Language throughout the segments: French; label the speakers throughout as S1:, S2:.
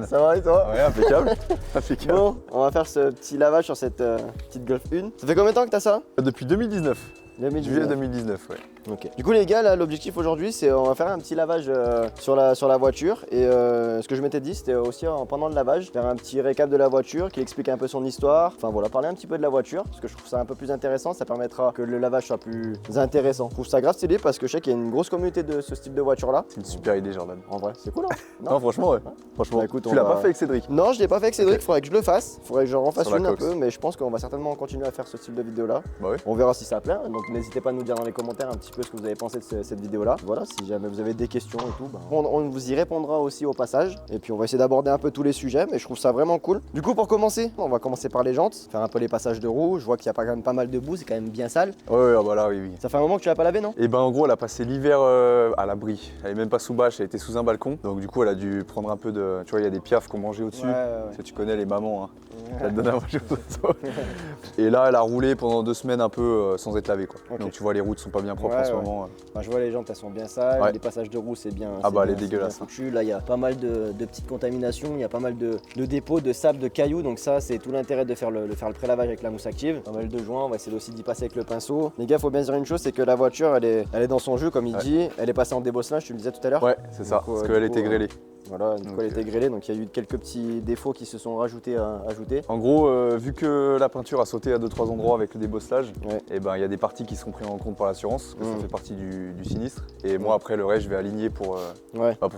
S1: Jordan?
S2: Ça va et toi?
S1: Ouais, impeccable. Impeccable.
S2: Bon, on va faire ce petit lavage sur cette petite Golf 1. Ça fait combien de temps que t'as ça?
S1: Depuis 2019. Juillet 2019, ouais.
S2: Ok. Du coup les gars, là l'objectif aujourd'hui c'est on va faire un petit lavage sur la voiture et ce que je m'étais dit c'était aussi pendant le lavage faire un petit récap de la voiture qui explique un peu son histoire, enfin voilà, parler un petit peu de la voiture parce que je trouve ça un peu plus intéressant, ça permettra que le lavage soit plus intéressant. Je trouve ça grave stylé parce que je sais qu'il y a une grosse communauté de ce style de voiture là.
S1: C'est une super idée, Jordan.
S2: En vrai c'est cool hein.
S1: Non, franchement, ouais. Franchement,
S2: Bah, écoute,
S1: tu l'as pas fait avec Cédric?
S2: Non, je l'ai pas fait avec Cédric, faudrait que je le fasse, faudrait que je refasse
S1: Sur la
S2: une un
S1: Cox.
S2: peu, mais je pense qu'on va certainement continuer à faire ce style de vidéo là.
S1: Bah ouais.
S2: On verra si ça plaît, hein. Donc n'hésitez pas à nous dire dans les commentaires un petit peu ce que vous avez pensé de cette vidéo là. Voilà, si jamais vous avez des questions et tout, bah, on vous y répondra aussi au passage. Et puis on va essayer d'aborder un peu tous les sujets, mais je trouve ça vraiment cool. Du coup pour commencer, on va commencer par les jantes, faire un peu les passages de roues. Je vois qu'il y a quand même pas mal de boue, c'est quand même bien sale.
S1: Ouais, ah bah là, oui.
S2: Ça fait un moment que tu l'as pas lavé, non?
S1: Et ben en gros, elle a passé l'hiver à l'abri. Elle est même pas sous bâche, elle était sous un balcon. Donc du coup, elle a dû prendre un peu de. Tu vois, il y a des piafs qu'on mangeait au-dessus.
S2: Ouais.
S1: Tu connais les mamans, hein. Elle te donne à manger aux oiseaux. Et là, elle a roulé pendant 2 semaines un peu sans être lavée, quoi.
S2: Ok.
S1: Donc tu vois, les routes sont pas bien propres en ce moment.
S2: Enfin, je vois les jantes, elles sont bien sales,
S1: Ouais.
S2: les passages de roues c'est bien.
S1: Ah bah,
S2: bien-
S1: elle est dégueulasse,
S2: c'est bien foutu. Là il y a pas mal de petites contaminations, il y a pas mal de dépôts, de sable, de cailloux, donc ça c'est tout l'intérêt de faire le pré-lavage avec la mousse active. Pas mal de joints, on va essayer aussi d'y passer avec le pinceau. Les gars, faut bien se dire une chose, c'est que la voiture elle est dans son jus comme il dit, elle est passée en débosselage, tu me disais tout à l'heure.
S1: Ouais, c'est ça,
S2: Donc,
S1: parce
S2: du
S1: qu'elle
S2: coup,
S1: était grêlée.
S2: Voilà, du coup
S1: Donc,
S2: elle était grêlée, donc il y a eu quelques petits défauts qui se sont rajoutés.
S1: En gros, vu que la peinture a sauté à 2-3 endroits avec le débosselage,
S2: Ouais.
S1: et ben il y a des parties qui sont prises en compte par l'assurance, que ça
S2: Mm.
S1: fait partie du sinistre. Et moi après le reste, je vais aligner pour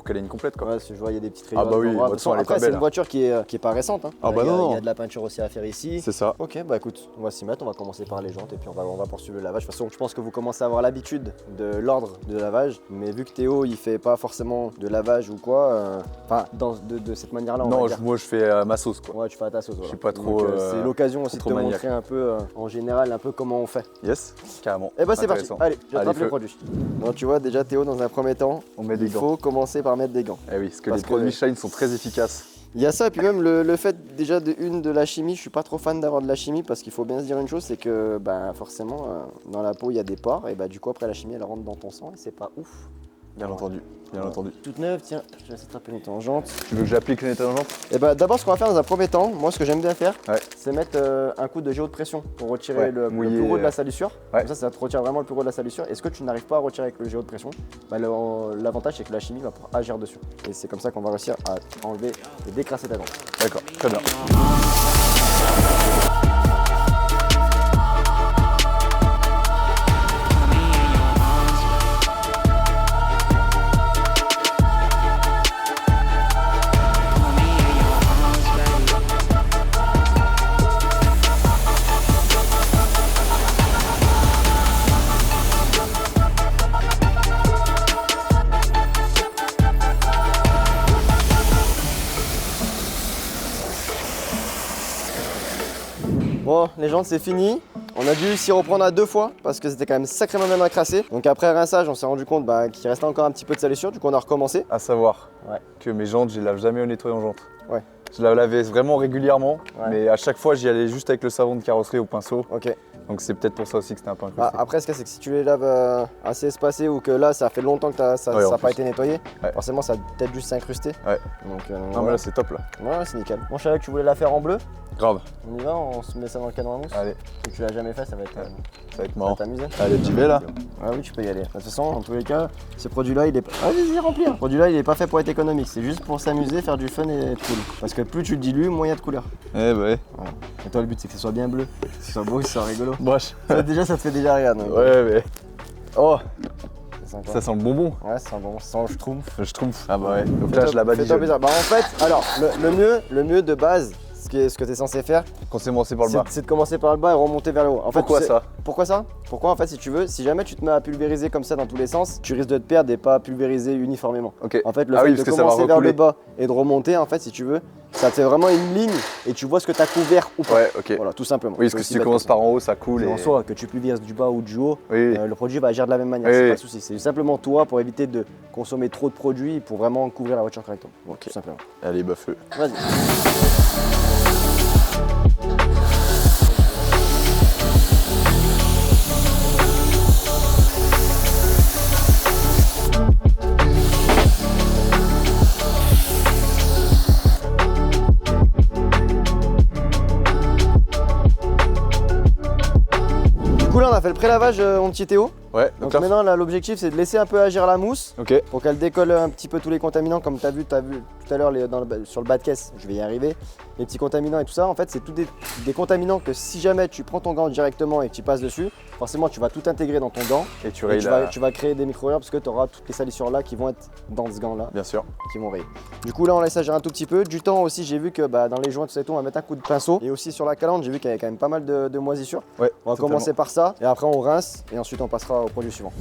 S1: qu'elle ait une complète, quoi.
S2: Ouais, je vois, il y a des petites
S1: Ah
S2: rayures.
S1: bah oui,
S2: à l'endroit.
S1: de toute façon, elle est
S2: Après,
S1: pas
S2: c'est
S1: belle,
S2: une
S1: hein.
S2: voiture qui est pas récente. Hein.
S1: Ah bah
S2: Il y a-
S1: non.
S2: Il y a de la peinture aussi à faire ici.
S1: C'est ça.
S2: Ok, bah écoute, on va s'y mettre, on va commencer par les jantes et puis on va poursuivre le lavage. De toute façon, je pense que vous commencez à avoir l'habitude de l'ordre de lavage, mais vu que Théo il fait pas forcément de lavage ou quoi, enfin de cette manière-là, on va
S1: Non,
S2: dire.
S1: moi je fais ma sauce, quoi.
S2: Ouais, tu fais à ta sauce. Voilà.
S1: suis pas trop,
S2: Donc, c'est l'occasion aussi de
S1: trop
S2: te
S1: maniaque.
S2: montrer un peu en général un peu comment on fait.
S1: Yes, carrément.
S2: Et bah c'est parti.
S1: Intéressant.
S2: Allez, j'attrape
S1: Allez,
S2: le
S1: feu.
S2: produit. Donc tu vois déjà Théo dans un premier temps,
S1: On met
S2: il
S1: des gants.
S2: faut commencer par mettre des gants.
S1: Eh oui, parce que
S2: Parce
S1: les
S2: que-
S1: produits Shine sont très efficaces.
S2: Il y a ça, et puis même le fait déjà de la chimie, je suis pas trop fan d'avoir de la chimie parce qu'il faut bien se dire une chose, c'est que bah, forcément dans la peau il y a des pores et bah du coup après la chimie elle rentre dans ton sang et c'est pas ouf.
S1: Bien entendu, bien entendu.
S2: Toute neuve, tiens, je laisse attraper les tangentes.
S1: Tu veux que j'applique le nettoyant?
S2: Et bah d'abord ce qu'on va faire dans un premier temps, moi ce que j'aime bien faire,
S1: Ouais.
S2: c'est mettre un coup de géo de pression pour retirer
S1: Ouais,
S2: le
S1: mouiller,
S2: plus gros de la salissure.
S1: ouais.
S2: Comme ça te retire vraiment le plus gros de la salissure. Et ce que tu n'arrives pas à retirer avec le géo de pression, bah, l'avantage c'est que la chimie va pouvoir agir dessus. Et c'est comme ça qu'on va réussir à enlever et décrasser ta dent.
S1: D'accord, très bien.
S2: Bon, les jantes c'est fini. On a dû s'y reprendre à 2 fois parce que c'était quand même sacrément bien crassé. Donc après rinçage, on s'est rendu compte qu'il restait encore un petit peu de salissure, du coup on a recommencé.
S1: À savoir
S2: Ouais.
S1: que mes jantes, je les lave jamais au nettoyant jantes.
S2: Ouais.
S1: Je la lavais vraiment régulièrement,
S2: Ouais.
S1: mais à chaque fois j'y allais juste avec le savon de carrosserie au pinceau.
S2: Ok.
S1: Donc c'est peut-être pour ça aussi que c'était un peu
S2: Bah,
S1: incrusté.
S2: après, ce qu'il y a, c'est que si tu les laves assez espacés ou que là ça fait longtemps que ça
S1: Ouais, en
S2: n'a pas
S1: plus.
S2: été nettoyé,
S1: Ouais.
S2: forcément ça va peut-être juste s'incruster.
S1: Ouais.
S2: Donc,
S1: Non mais
S2: voilà.
S1: là c'est top là.
S2: Ouais, c'est nickel. Bon, je savais que tu voulais la faire en bleu.
S1: Grave.
S2: On y va, on se met ça dans le cadre à mousse.
S1: Allez,
S2: Si tu l'as jamais fait, ça va être.
S1: Ouais. ça va être
S2: Ça va
S1: marrant.
S2: t'amuser.
S1: Allez, tu vais là.
S2: Ah oui, tu peux y aller. De toute façon, en tous les cas, ce produit-là, il est. Ah, vas-y, remplir. Ce produit-là, il est pas fait pour être économique. C'est juste pour s'amuser, faire du fun et être cool. Parce que plus tu le dilues, moins il y a de couleurs.
S1: Eh bah ouais.
S2: Voilà. Et toi, le but, c'est que ce soit bien bleu. Que ce soit beau, que ce soit rigolo.
S1: Bref.
S2: Déjà, ça te fait déjà rire. Donc,
S1: Ouais mais. Oh,
S2: c'est sympa.
S1: ça sent le bonbon.
S2: Ouais, c'est un bon sang, je trouve.
S1: Je trouve. Ah bah ouais. Donc
S2: Fais-toi-
S1: là je la
S2: fais-toi
S1: badigeonne.
S2: plaisir. Bah, en fait, alors, le mieux de base, ce que tu es censé faire,
S1: Quand c'est commencé par le bas.
S2: c'est de commencer par le bas et remonter vers le haut. En fait,
S1: Pourquoi
S2: tu sais-
S1: ça?
S2: Pourquoi ça? Pourquoi en fait, si tu veux, si jamais tu te mets à pulvériser comme ça dans tous les sens, tu risques de te perdre et pas pulvériser uniformément.
S1: Ok.
S2: En fait, le
S1: Ah
S2: fait
S1: oui,
S2: de
S1: parce que ça va
S2: commencer vers le
S1: recouler.
S2: bas et de remonter, en fait, si tu veux, ça te fait vraiment une ligne et tu vois ce que tu as couvert ou pas.
S1: Ouais, ok.
S2: Voilà, tout simplement.
S1: Oui, parce
S2: C'est
S1: que
S2: aussi
S1: si tu
S2: bête
S1: commences
S2: que ça.
S1: par en haut, ça coule et.
S2: En soi, que tu pulvérises du bas ou du haut,
S1: Oui.
S2: le produit va agir de la même manière,
S1: Oui,
S2: c'est
S1: oui.
S2: pas de souci. C'est simplement toi pour éviter de consommer trop de produits pour vraiment couvrir la voiture correctement.
S1: Ok.
S2: Tout simplement.
S1: Allez, bah feu.
S2: Vas-y. coup là on a fait le pré-lavage mon petit Théo.
S1: Ouais,
S2: Donc
S1: là,
S2: maintenant là l'objectif c'est de laisser un peu agir la mousse
S1: ok,
S2: pour qu'elle décolle un petit peu tous les contaminants comme tu as vu tout à l'heure sur le bas de caisse, je vais y arriver. Les petits contaminants et tout ça, en fait c'est tout des contaminants que si jamais tu prends ton gant directement et que tu passes dessus, forcément tu vas tout intégrer dans ton gant
S1: et tu
S2: et
S1: rayes
S2: tu vas créer des micro-rayures parce que tu auras toutes les salissures là qui vont être dans ce gant là,
S1: Bien sûr.
S2: qui vont rayer. Du coup là on laisse agir un tout petit peu. Du temps aussi j'ai vu que dans les joints tout ça et tout, on va mettre un coup de pinceau. Et aussi sur la calandre j'ai vu qu'il y avait quand même pas mal de moisissures.
S1: Ouais,
S2: On va commencer par ça et après on rince et ensuite on passera au produit suivant.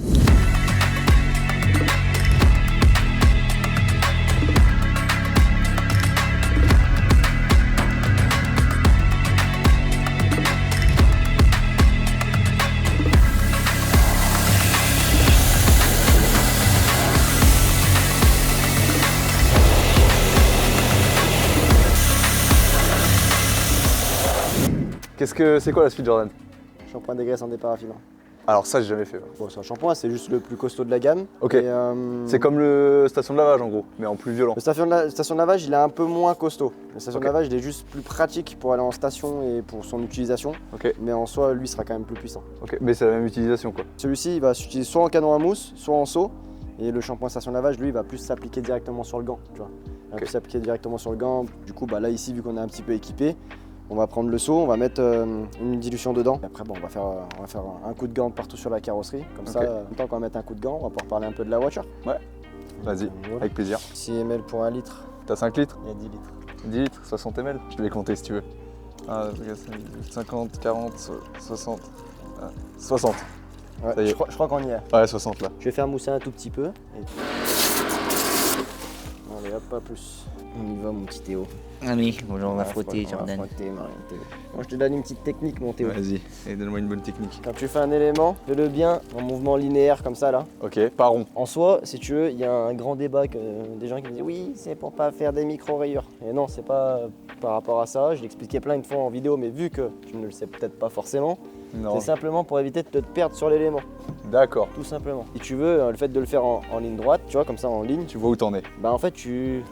S1: C'est quoi la suite, Jordan?
S2: Shampoing dégraissant des paraffines.
S1: Alors ça, j'ai jamais fait. Ouais.
S2: Bon, c'est un shampoing, c'est juste le plus costaud de la gamme.
S1: Ok.
S2: Et,
S1: C'est comme le station de lavage en gros, mais en plus violent.
S2: le station de lavage, il est un peu moins costaud. Le station
S1: Ok.
S2: de lavage, il est juste plus pratique pour aller en station et pour son utilisation.
S1: Ok,
S2: Mais en soi, lui sera quand même plus puissant.
S1: ok, mais c'est la même utilisation quoi.
S2: Celui-ci, il va s'utiliser soit en canon à mousse, soit en seau. Et le shampoing station de lavage, lui, il va plus s'appliquer directement sur le gant. Tu vois. Il va
S1: Ok.
S2: plus s'appliquer directement sur le gant. Du coup, là ici, vu qu'on est un petit peu équipé, on va prendre le seau, on va mettre une dilution dedans. Et après, on va faire un coup de gant partout sur la carrosserie. Comme ça,
S1: Ok.
S2: en même temps qu'on va mettre un coup de gant, on va pouvoir parler un peu de la voiture.
S1: Vas-y,
S2: Voilà.
S1: avec plaisir.
S2: 6 ml pour 1 litre,
S1: T'as 5 litres?
S2: il y a 10 litres.
S1: 10 litres, 60 ml? Je vais les compter si tu veux. 50, 40, 60. 60.
S2: Ouais,
S1: Ça y est.
S2: je crois qu'on y est.
S1: Ouais, 60 là.
S2: Je vais faire mousser un tout petit peu. Allez hop, pas plus. On y va mon petit Théo.
S3: Allez, bonjour, on va frotter,
S2: On va
S3: Jordan.
S2: frotter, Théo. Moi je te donne une petite technique mon Théo.
S1: Vas-y, et donne-moi une bonne technique.
S2: Quand tu fais un élément, fais-le bien en mouvement linéaire comme ça là.
S1: Ok, pas rond.
S2: En soi, si tu veux, il y a un grand débat des gens qui me disent oui, c'est pour pas faire des micro-rayures. Et non, c'est pas par rapport à ça. Je l'expliquais plein de fois en vidéo, mais vu que tu ne le sais peut-être pas forcément,
S1: Non.
S2: c'est simplement pour éviter de te perdre sur l'élément,
S1: D'accord.
S2: tout simplement. Si tu veux, le fait de le faire en ligne droite, tu vois, comme ça en ligne,
S1: Tu vois où t'en es.
S2: en fait tu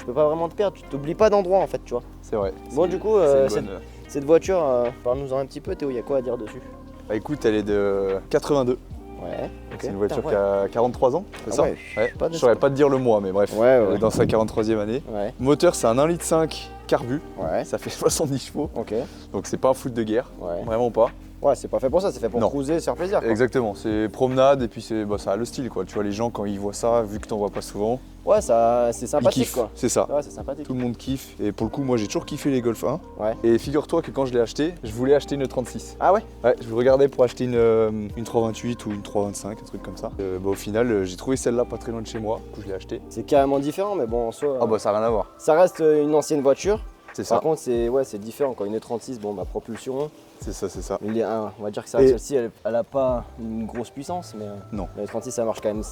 S2: peux pas vraiment te perdre. Tu t'oublies pas d'endroit en fait, tu vois.
S1: C'est vrai.
S2: Bon,
S1: C'est-
S2: du coup,
S1: c'est une bonne-
S2: cette voiture, parle-nous-en un petit peu, Théo. Il y a quoi à dire dessus?
S1: Bah écoute, elle est de 82.
S2: Ouais. Ok.
S1: C'est une voiture
S2: Putain,
S1: qui a 43 ans, c'est
S2: Ah
S1: ça?
S2: ouais,
S1: Ouais.
S2: de
S1: Je saurais pas te dire le mois, mais bref.
S2: Ouais,
S1: Elle
S2: ouais.
S1: est dans sa 43e année.
S2: Ouais.
S1: Moteur, c'est un 1,5 litre carbu.
S2: Ouais.
S1: Ça fait 70 chevaux.
S2: Ok.
S1: Donc c'est pas un foot de guerre.
S2: Ouais.
S1: Vraiment pas.
S2: Ouais, c'est pas fait pour ça, c'est fait pour
S1: Non.
S2: cruiser, se faire plaisir. Quoi.
S1: Exactement. C'est promenade et puis ça a le style quoi. Tu vois, les gens quand ils voient ça, vu que t'en vois pas souvent,
S2: Ouais, ça, c'est
S1: ils
S2: sympathique
S1: kiffent.
S2: quoi.
S1: C'est ça.
S2: Ouais, c'est sympathique.
S1: Tout le monde kiffe. Et pour le coup, moi j'ai toujours kiffé les Golf 1.
S2: Ouais.
S1: Et figure-toi que quand je l'ai acheté, je voulais acheter une 36.
S2: Ah ouais?
S1: Ouais, je regardais pour acheter une 328 ou une 325, un truc comme ça. Au final, j'ai trouvé celle-là pas très loin de chez moi. Du coup, je l'ai achetée.
S2: C'est carrément différent, mais bon, en soi,
S1: Ah bah ça n'a rien à voir.
S2: ça reste une ancienne voiture.
S1: C'est ça.
S2: Par contre, c'est différent. Quand une 36, bon, propulsion.
S1: C'est ça, c'est ça.
S2: On va dire que
S1: Et-
S2: celle-ci, elle a pas une grosse puissance, mais
S1: Non.
S2: la 36, ça marche quand même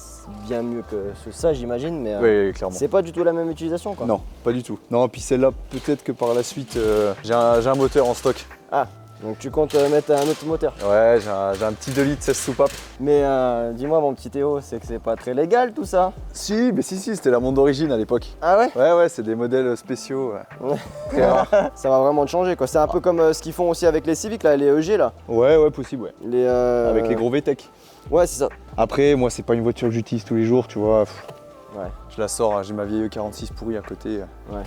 S2: bien mieux que ça, j'imagine. Mais
S1: Oui, clairement.
S2: c'est pas du tout la même utilisation quoi.
S1: Non, pas du tout. Non, puis celle-là, peut-être que par la suite, j'ai un moteur en stock.
S2: Ah, donc tu comptes mettre un autre moteur.
S1: Ouais, j'ai un petit 2 litres 16 soupapes.
S2: Mais dis-moi, mon petit Théo, c'est que c'est pas très légal tout ça.
S1: Si, mais si, c'était la montre d'origine à l'époque.
S2: Ah ouais?
S1: Ouais, c'est des modèles spéciaux. Ouais.
S2: Ouais.
S1: Très rares.
S2: Ça va vraiment te changer quoi. C'est un peu comme ce qu'ils font aussi avec les Civic là, les EG là.
S1: Ouais, possible, ouais. Avec les gros VTEC.
S2: Ouais, c'est ça.
S1: Après, moi, c'est pas une voiture que j'utilise tous les jours, tu vois.
S2: Ouais.
S1: Je la sors, j'ai ma vieille E46 pourrie à côté.
S2: Ouais.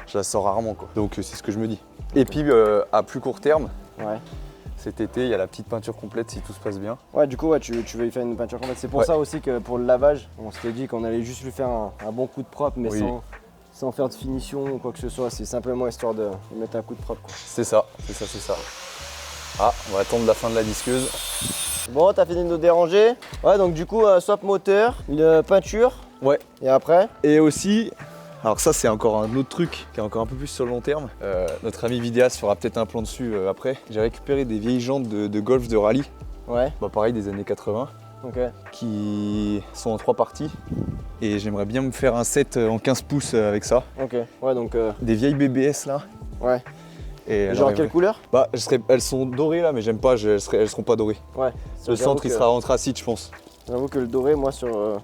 S1: Je la sors rarement, quoi. Donc, c'est ce que je me dis. Et puis, à plus court terme,
S2: Ouais.
S1: cet été, il y a la petite peinture complète si tout se passe bien.
S2: Ouais, du coup, ouais, tu veux y faire une peinture complète. C'est pour
S1: Ouais.
S2: ça aussi que pour le lavage, on s'était dit qu'on allait juste lui faire un bon coup de propre, mais
S1: Oui.
S2: sans faire de finition ou quoi que ce soit. C'est simplement histoire de mettre un coup de propre quoi.
S1: C'est ça. Ah, on va attendre la fin de la disqueuse.
S2: Bon, t'as fini de nous déranger. Ouais, donc du coup, swap moteur, peinture,
S1: Ouais.
S2: et après.
S1: Et aussi, alors ça c'est encore un autre truc qui est encore un peu plus sur le long terme. Notre ami Vidéas fera peut-être un plan dessus après. J'ai récupéré des vieilles jantes de golf de rallye,
S2: Ouais,
S1: bah pareil des années 80,
S2: ok.
S1: qui sont en 3 parties. Et j'aimerais bien me faire un set en 15 pouces avec ça.
S2: Ok, ouais, donc,
S1: Des vieilles BBS là.
S2: ouais.
S1: Et
S2: Genre quelle couleur?
S1: Bah elles sont dorées là mais j'aime pas, elles seront pas dorées.
S2: Ouais.
S1: Le centre il
S2: que-
S1: sera anthracite je pense.
S2: J'avoue que le doré, moi,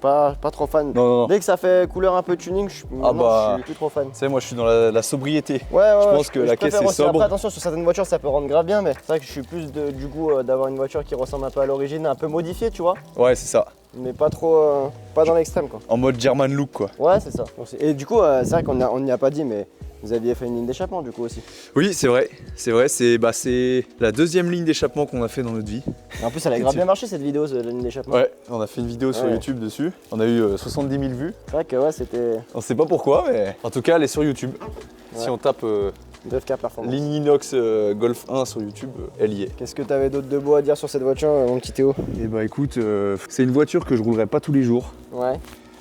S2: pas trop fan.
S1: Non.
S2: Dès que ça fait couleur un peu tuning, je suis plus trop fan.
S1: Tu sais, moi je suis dans la sobriété.
S2: Ouais,
S1: je pense que la caisse est sobre.
S2: Après, attention, sur certaines voitures, ça peut rendre grave bien, mais c'est vrai que je suis plus du goût d'avoir une voiture qui ressemble un peu à l'origine, un peu modifiée, tu vois.
S1: Ouais, c'est ça.
S2: Mais pas trop, pas dans l'extrême, quoi.
S1: En mode German look, quoi.
S2: Ouais, c'est ça. Et du coup, c'est vrai qu'on n'y a pas dit, mais vous aviez fait une ligne d'échappement, du coup, aussi.
S1: Oui, c'est vrai. C'est la deuxième ligne d'échappement qu'on a fait dans notre vie.
S2: Et en plus, elle a grave bien marché, cette vidéo, la ligne d'échappement.
S1: Ouais, on a fait une vidéo sur YouTube dessus. On a eu 70 000 vues.
S2: C'est vrai que ouais, c'était
S1: On sait pas pourquoi, mais en tout cas, elle est sur YouTube. Si on tape
S2: 9K performance.
S1: ligne inox Golf 1 sur YouTube, elle y est.
S2: Qu'est-ce que t'avais d'autre de beau à dire sur cette voiture, mon petit Théo?
S1: Et bah écoute, c'est une voiture que je roulerai pas tous les jours.
S2: Ouais.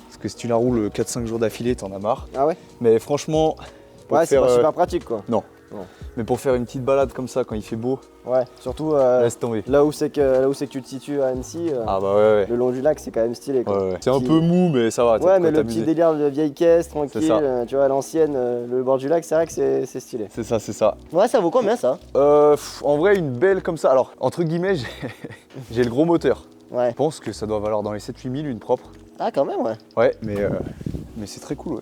S1: Parce que si tu la roules 4-5 jours d'affilée, t'en as marre.
S2: Ah ouais?
S1: Mais franchement, pour
S2: Ouais, c'est
S1: faire,
S2: pas super pratique, quoi.
S1: non. Mais pour faire une petite balade comme ça quand il fait beau,
S2: Ouais, surtout
S1: laisse tomber.
S2: là où c'est que tu te situes à Annecy,
S1: Ah bah ouais.
S2: le long du lac, c'est quand même stylé, quoi.
S1: Ouais. C'est un peu mou, mais ça va.
S2: Ouais, mais le petit délire de vieille caisse, tranquille,
S1: ça.
S2: tu vois, à l'ancienne, le bord du lac, c'est vrai que c'est stylé.
S1: C'est ça.
S2: Ouais, ça vaut combien, ça?
S1: En vrai, une belle comme ça. Alors, entre guillemets, j'ai le gros moteur.
S2: Ouais.
S1: Je pense que ça doit valoir dans les 7-8 000 une propre.
S2: Ah, quand même, ouais.
S1: Ouais, mais c'est très cool, ouais.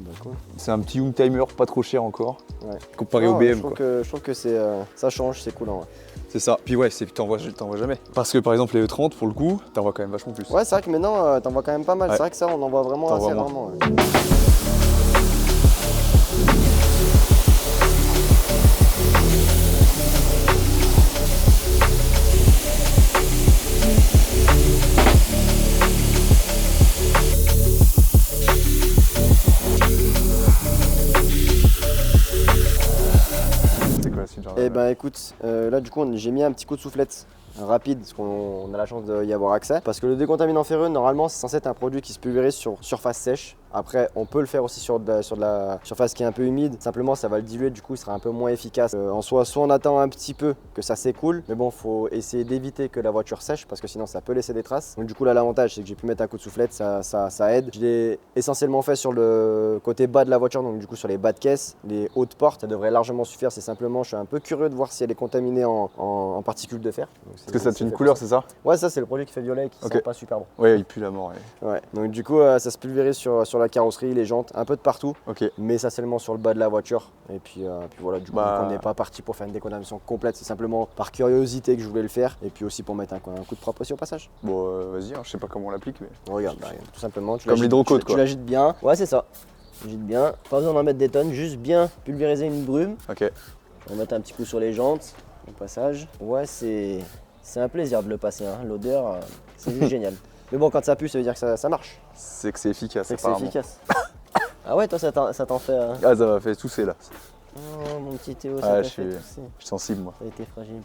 S2: Bah, cool.
S1: C'est un petit Youngtimer, pas trop cher encore.
S2: Ouais.
S1: Comparé au BM, quoi.
S2: Je trouve que ça change, c'est cool, en vrai.
S1: C'est ça. Puis ouais, t'en vois jamais. Parce que par exemple, les E30, pour le coup, t'en vois quand même vachement plus.
S2: Ouais, c'est vrai que maintenant, t'en vois quand même pas mal.
S1: Ouais.
S2: C'est vrai que ça, on en voit vraiment
S1: T'en
S2: assez
S1: vois moins.
S2: rarement. Ouais.
S1: C'est quoi la suite, genre,
S2: Eh ben écoute, là du coup j'ai mis un petit coup de soufflette rapide parce qu'on a la chance d'y avoir accès. Parce que le décontaminant ferreux, normalement c'est censé être un produit qui se pulvérise sur surface sèche. Après on peut le faire aussi sur de la surface qui est un peu humide. Simplement ça va le diluer, du coup il sera un peu moins efficace. En soi, soit on attend un petit peu que ça s'écoule, mais bon faut essayer d'éviter que la voiture sèche parce que sinon ça peut laisser des traces. Donc du coup là l'avantage c'est que j'ai pu mettre un coup de soufflette, ça aide. Je l'ai essentiellement fait sur le côté bas de la voiture, donc du coup sur les bas de caisse, les hautes portes, ça devrait largement suffire. C'est simplement, je suis un peu curieux de voir si elle est contaminée en particules de fer.
S1: Parce que ça te une couleur, c'est ça?
S2: Ouais, ça c'est le produit qui fait violet et qui sent pas super bon.
S1: Ouais, il pue la mort.
S2: Ouais. Donc du coup ça se pulvérise sur la carrosserie, les jantes, un peu de partout.
S1: Ok.
S2: Mais ça seulement sur le bas de la voiture. Et puis voilà, du coup on n'est pas parti pour faire une décontamination complète, c'est simplement par curiosité que je voulais le faire. Et puis aussi pour mettre un coup de propre aussi au passage.
S1: Bon, vas-y, je sais pas comment on l'applique, mais.
S2: Regarde, tout simplement. Tu
S1: Comme l'hydrocode,
S2: tu l'agites bien. Ouais, c'est ça. Tu l'agites bien. Pas besoin d'en mettre des tonnes, juste bien pulvériser une brume.
S1: Ok.
S2: On va mettre un petit coup sur les jantes au passage. Ouais, c'est un plaisir de le passer, hein. L'odeur, c'est juste génial. Mais bon, quand ça pue, ça veut dire que ça marche.
S1: C'est que c'est efficace.
S2: C'est que c'est
S1: apparemment.
S2: efficace. Ah ouais, toi, ça t'en fait.
S1: Ah, ça m'a fait tousser là.
S2: Oh, mon petit Théo,
S1: Ah,
S2: ça t'a
S1: je
S2: fait
S1: suis-
S2: tousser.
S1: Je suis sensible, moi.
S2: Ça a été fragile.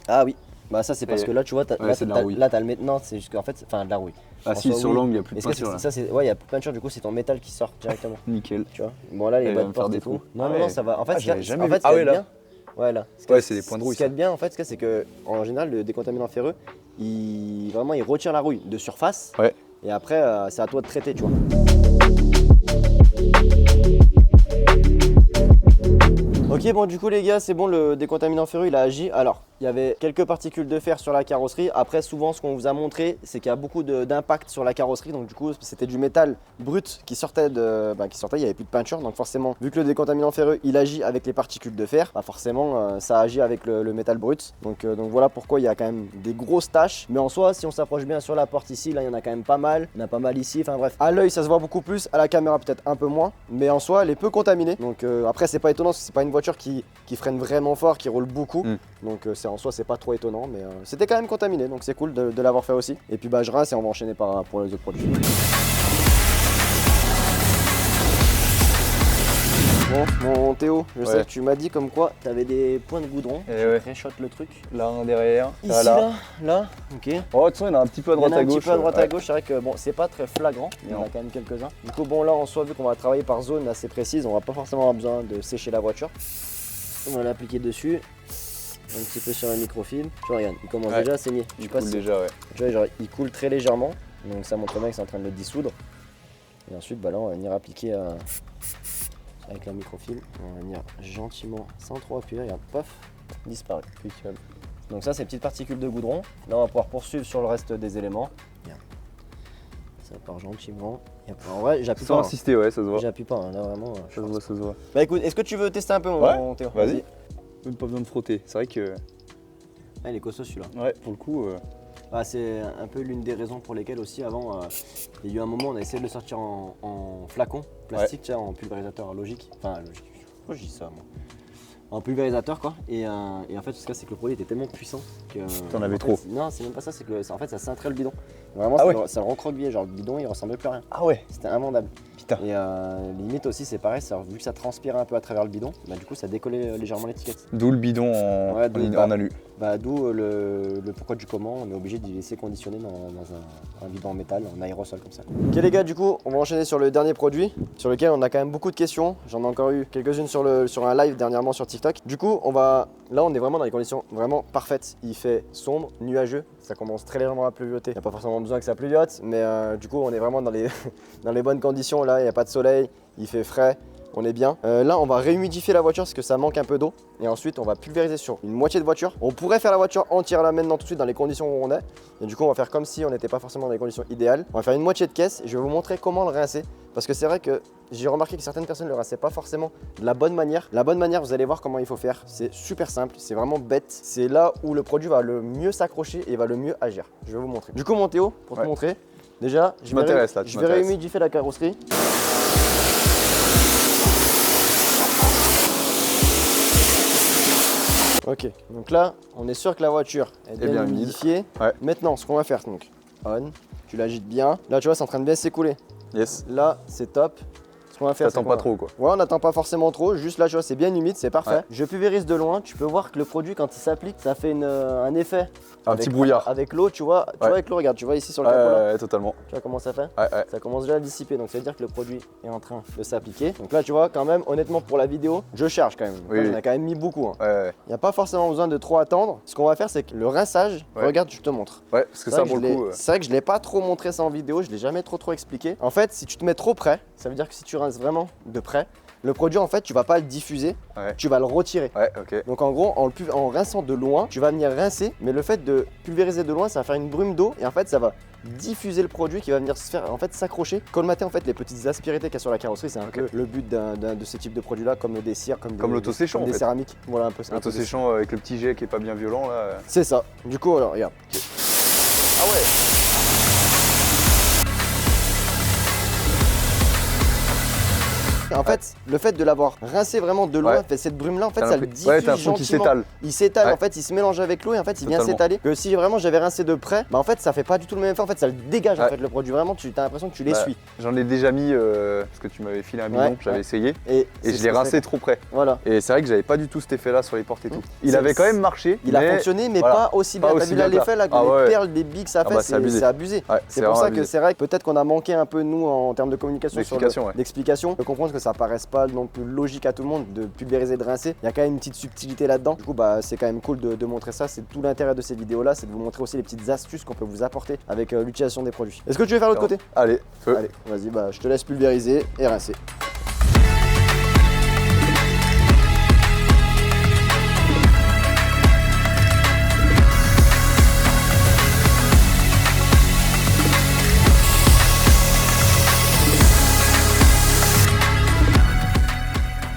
S2: Ah oui. Bah ça c'est parce que là tu vois,
S1: c'est de la rouille.
S2: là t'as le maintenant, c'est juste qu'en fait, enfin de la rouille.
S1: Ah,
S2: En
S1: si,
S2: soi,
S1: sur
S2: oui.
S1: l'angle, il n'y a plus de
S2: Est-ce que
S1: peinture là.
S2: ça c'est ouais, il y a plus de peinture, du coup c'est ton métal qui sort directement,
S1: Nickel.
S2: tu vois. Bon là les
S1: Elle va
S2: boîtes
S1: me faire
S2: portes
S1: des
S2: et tout.
S1: trous.
S2: Non
S1: Ah
S2: non
S1: ouais.
S2: non, ça va. En fait,
S1: Ah,
S2: ce qu'il y a-
S1: j'avais jamais
S2: en fait,
S1: vu.
S2: ce qu'il y a
S1: Ah
S2: de
S1: ouais, là.
S2: bien. Ouais là.
S1: Ouais, c'est des points de rouille,
S2: Ce qu'il y a
S1: ça.
S2: de bien en fait, c'est que en général le décontaminant ferreux, il retire la rouille de surface.
S1: Ouais.
S2: Et après c'est à toi de traiter, tu vois. Ok, bon du coup les gars, c'est bon, le décontaminant ferreux il a agi. Alors, il y avait quelques particules de fer sur la carrosserie. Après, souvent ce qu'on vous a montré, c'est qu'il y a beaucoup d'impact sur la carrosserie. Donc du coup, c'était du métal brut qui sortait, il n'y avait plus de peinture. Donc forcément, vu que le décontaminant ferreux il agit avec les particules de fer, bah forcément ça agit avec le métal brut. Donc voilà pourquoi il y a quand même des grosses taches. Mais en soi, si on s'approche bien sur la porte ici, là il y en a quand même pas mal. Il y en a pas mal ici, enfin bref. À l'œil ça se voit beaucoup plus, à la caméra peut-être un peu moins. Mais en soi, elle est peu contaminée. Donc après, c'est pas étonnant, parce que c'est pas une voiture qui freine vraiment fort, qui roule beaucoup. Donc en soi, c'est pas trop étonnant, mais c'était quand même contaminé, donc c'est cool de l'avoir fait aussi. Et puis bah je rince et on va enchaîner pour les autres produits. Bon, mon Théo, je sais que tu m'as dit comme quoi t'avais des points de goudron.
S1: Eh
S2: Je
S1: ouais.
S2: réchotte le truc.
S1: Là, un derrière.
S2: Ici, là, ok.
S1: Oh, tu sais, il y en a un petit peu à
S2: Il y en
S1: droite
S2: a
S1: à
S2: un
S1: gauche.
S2: petit peu à droite
S1: ouais.
S2: à gauche, c'est vrai que bon, c'est pas très flagrant, mais il y en a
S1: Non.
S2: quand même quelques-uns. Du coup, bon, là en soi, vu qu'on va travailler par zone assez précise, on va pas forcément avoir besoin de sécher la voiture. On va l'appliquer dessus, un petit peu sur la microfilm. Tu vois, regarde, il commence déjà à saigner. Je sais
S1: Il
S2: pas
S1: coule
S2: si-
S1: déjà, ouais.
S2: Tu vois, genre, il coule très légèrement, donc ça montre bien que c'est en train de le dissoudre. Et ensuite, bah là, on va venir appliquer avec la microfilm. On va venir gentiment, sans trop appuyer, regarde, paf, disparu. Donc Donc ça c'est petites particules de goudron. Là on va pouvoir poursuivre sur le reste des éléments. Bien. Ça part gentiment. En vrai j'appuie pas.
S1: Sans insister, ouais, ça se voit.
S2: J'appuie pas, hein. Là vraiment.
S1: Ça se voit, ça se voit.
S2: Bah écoute, est-ce que tu veux tester un peu mon Théo?
S1: Vas-y. Même pas besoin de frotter. C'est vrai que.
S2: Ah, il est costaud celui-là.
S1: Ouais, pour le coup.
S2: Ah, c'est un peu l'une des raisons pour lesquelles aussi avant, il y a eu un moment on a essayé de le sortir en flacon plastique, tu sais, en pulvérisateur logique. Enfin logique, pourquoi je dis ça moi? En pulvérisateur quoi. Et en fait ce cas c'est que le produit était tellement puissant que.
S1: T'en avais trop.
S2: Non, c'est même pas ça, c'est que en fait ça cintrait le bidon. Vraiment ça le recroquevillait, genre le bidon il ressemblait plus à rien.
S1: Ah ouais.
S2: C'était invendable.
S1: Putain.
S2: Et limite aussi c'est pareil, vu que ça transpirait un peu à travers le bidon, bah du coup ça décollait légèrement l'étiquette.
S1: D'où le bidon en alu.
S2: Bah d'où le pourquoi du comment, on est obligé d'y laisser conditionner dans un bidon en métal, en aérosol comme ça. Ok les gars, du coup on va enchaîner sur le dernier produit, sur lequel on a quand même beaucoup de questions. J'en ai encore eu quelques-unes sur un live dernièrement sur TikTok. Du coup là on est vraiment dans les conditions vraiment parfaites. Il fait sombre, nuageux, ça commence très légèrement à pluvioter. Il n'y a pas forcément besoin que ça pluviote, mais du coup on est vraiment dans les bonnes conditions. Là il n'y a pas de soleil, il fait frais. On est bien. Là, on va réhumidifier la voiture parce que ça manque un peu d'eau. Et ensuite, on va pulvériser sur une moitié de voiture. On pourrait faire la voiture entière là maintenant tout de suite dans les conditions où on est. Et du coup, on va faire comme si on n'était pas forcément dans les conditions idéales. On va faire une moitié de caisse et je vais vous montrer comment le rincer. Parce que c'est vrai que j'ai remarqué que certaines personnes ne le rinçaient pas forcément de la bonne manière. La bonne manière, vous allez voir comment il faut faire. C'est super simple, c'est vraiment bête. C'est là où le produit va le mieux s'accrocher et va le mieux agir. Je vais vous montrer. Du coup, mon Théo, pour te montrer, déjà, je vais réhumidifier la carrosserie. Ok, donc là, on est sûr que la voiture est bien humidifiée.
S1: Ouais.
S2: Maintenant, ce qu'on va faire, donc, on, tu l'agites bien. Là, tu vois, c'est en train de bien s'écouler.
S1: Yes.
S2: Là, c'est top. Ce qu'on va faire,
S1: t'attends pas trop quoi.
S2: Ouais, on n'attend pas forcément trop. Juste là, tu vois, c'est bien humide, c'est parfait. Ouais. Je pulvérise de loin. Tu peux voir que le produit, quand il s'applique, ça fait un effet.
S1: Un petit brouillard.
S2: Avec l'eau, tu vois, avec l'eau, regarde, tu vois ici sur le capot là.
S1: Ouais, totalement.
S2: Tu vois comment ça fait?
S1: Ouais.
S2: Ça commence déjà à dissiper, donc ça veut dire que le produit est en train de s'appliquer. Donc là, tu vois, quand même, honnêtement, pour la vidéo, je charge quand même.
S1: Oui.
S2: J'en ai quand même mis beaucoup. Hein.
S1: Ouais.
S2: Il n'y a pas forcément besoin de trop attendre. Ce qu'on va faire, c'est que le rinçage, regarde, je te montre.
S1: Ouais, parce que ça, pour le coup.
S2: C'est vrai que je ne l'ai pas trop montré ça en vidéo, je ne l'ai jamais trop expliqué. En fait, si tu te mets trop près, ça veut dire que si tu rinces vraiment de près, le produit, en fait, tu vas pas le diffuser, tu vas le retirer.
S1: Ouais, ok.
S2: Donc en gros, en rinçant de loin, tu vas venir rincer, mais le fait de pulvériser de loin, ça va faire une brume d'eau et en fait, ça va diffuser le produit qui va venir se faire, en fait, s'accrocher. Colmater en fait les petites aspérités qu'il y a sur la carrosserie, c'est un peu le but de ce type de produit-là, comme des cires, comme
S1: l'autoséchant,
S2: des céramiques. Voilà un peu ça.
S1: L'autoséchant avec le petit jet qui est pas bien violent là.
S2: C'est ça. Du coup, alors regarde.
S1: Okay. Ah ouais.
S2: En fait, le fait de l'avoir rincé vraiment de loin, fait cette brume là, en fait, ça le diffuse
S1: t'as l'impression qu'il s'étale.
S2: Il s'étale, en fait, il se mélange avec l'eau et en fait, il vient s'étaler. Que si vraiment j'avais rincé de près, bah en fait, ça fait pas du tout le même effet. En fait, ça le dégage en fait le produit. Vraiment, tu as l'impression que tu l'essuies.
S1: J'en ai déjà mis parce que tu m'avais filé un bidon que j'avais essayé et je l'ai rincé trop près.
S2: Voilà.
S1: Et c'est vrai que j'avais pas du tout cet effet là sur les portes et tout. Il avait quand même marché.
S2: Il a fonctionné, mais pas aussi bien. T'as vu là l'effet là, les perles, des billes que ça fait, c'est abusé. C'est pour ça que c'est vrai que peut-être qu'on a manqué un peu nous en termes de communication, d'explication, de comprendre que ça paraisse pas non plus logique à tout le monde de pulvériser, de rincer. Il y a quand même une petite subtilité là-dedans. Du coup, bah, c'est quand même cool de montrer ça. C'est tout l'intérêt de ces vidéos-là, c'est de vous montrer aussi les petites astuces qu'on peut vous apporter avec l'utilisation des produits. Est-ce que tu veux faire l'autre côté?
S1: Allez, feu.
S2: Allez, vas-y, bah, je te laisse pulvériser et rincer.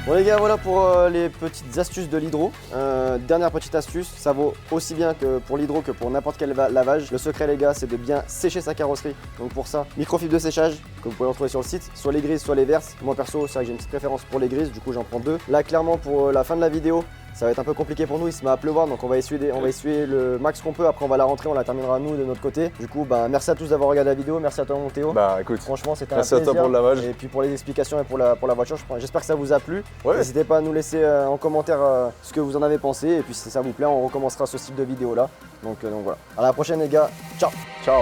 S2: Bon les gars, voilà pour les petites astuces de l'hydro. Dernière petite astuce, ça vaut aussi bien que pour l'hydro que pour n'importe quel lavage. Le secret les gars, c'est de bien sécher sa carrosserie. Donc pour ça, microfibre de séchage que vous pouvez retrouver sur le site, soit les grises, soit les verses. Moi perso, c'est vrai que j'ai une petite préférence pour les grises, du coup j'en prends deux. Là clairement pour la fin de la vidéo, ça va être un peu compliqué pour nous, il se met à pleuvoir, donc on va essuyer le max qu'on peut. Après on va la rentrer, on la terminera nous de notre côté. Du coup, bah, merci à tous d'avoir regardé la vidéo, merci à toi mon Théo.
S1: Bah écoute,
S2: franchement c'était un plaisir.
S1: Merci à toi pour le lavage.
S2: Et puis pour les explications et pour la voiture, j'espère que ça vous a plu.
S1: Ouais.
S2: N'hésitez pas à nous laisser en commentaire ce que vous en avez pensé. Et puis si ça vous plaît, on recommencera ce type de vidéo là. Donc voilà. À la prochaine les gars, ciao.
S1: Ciao.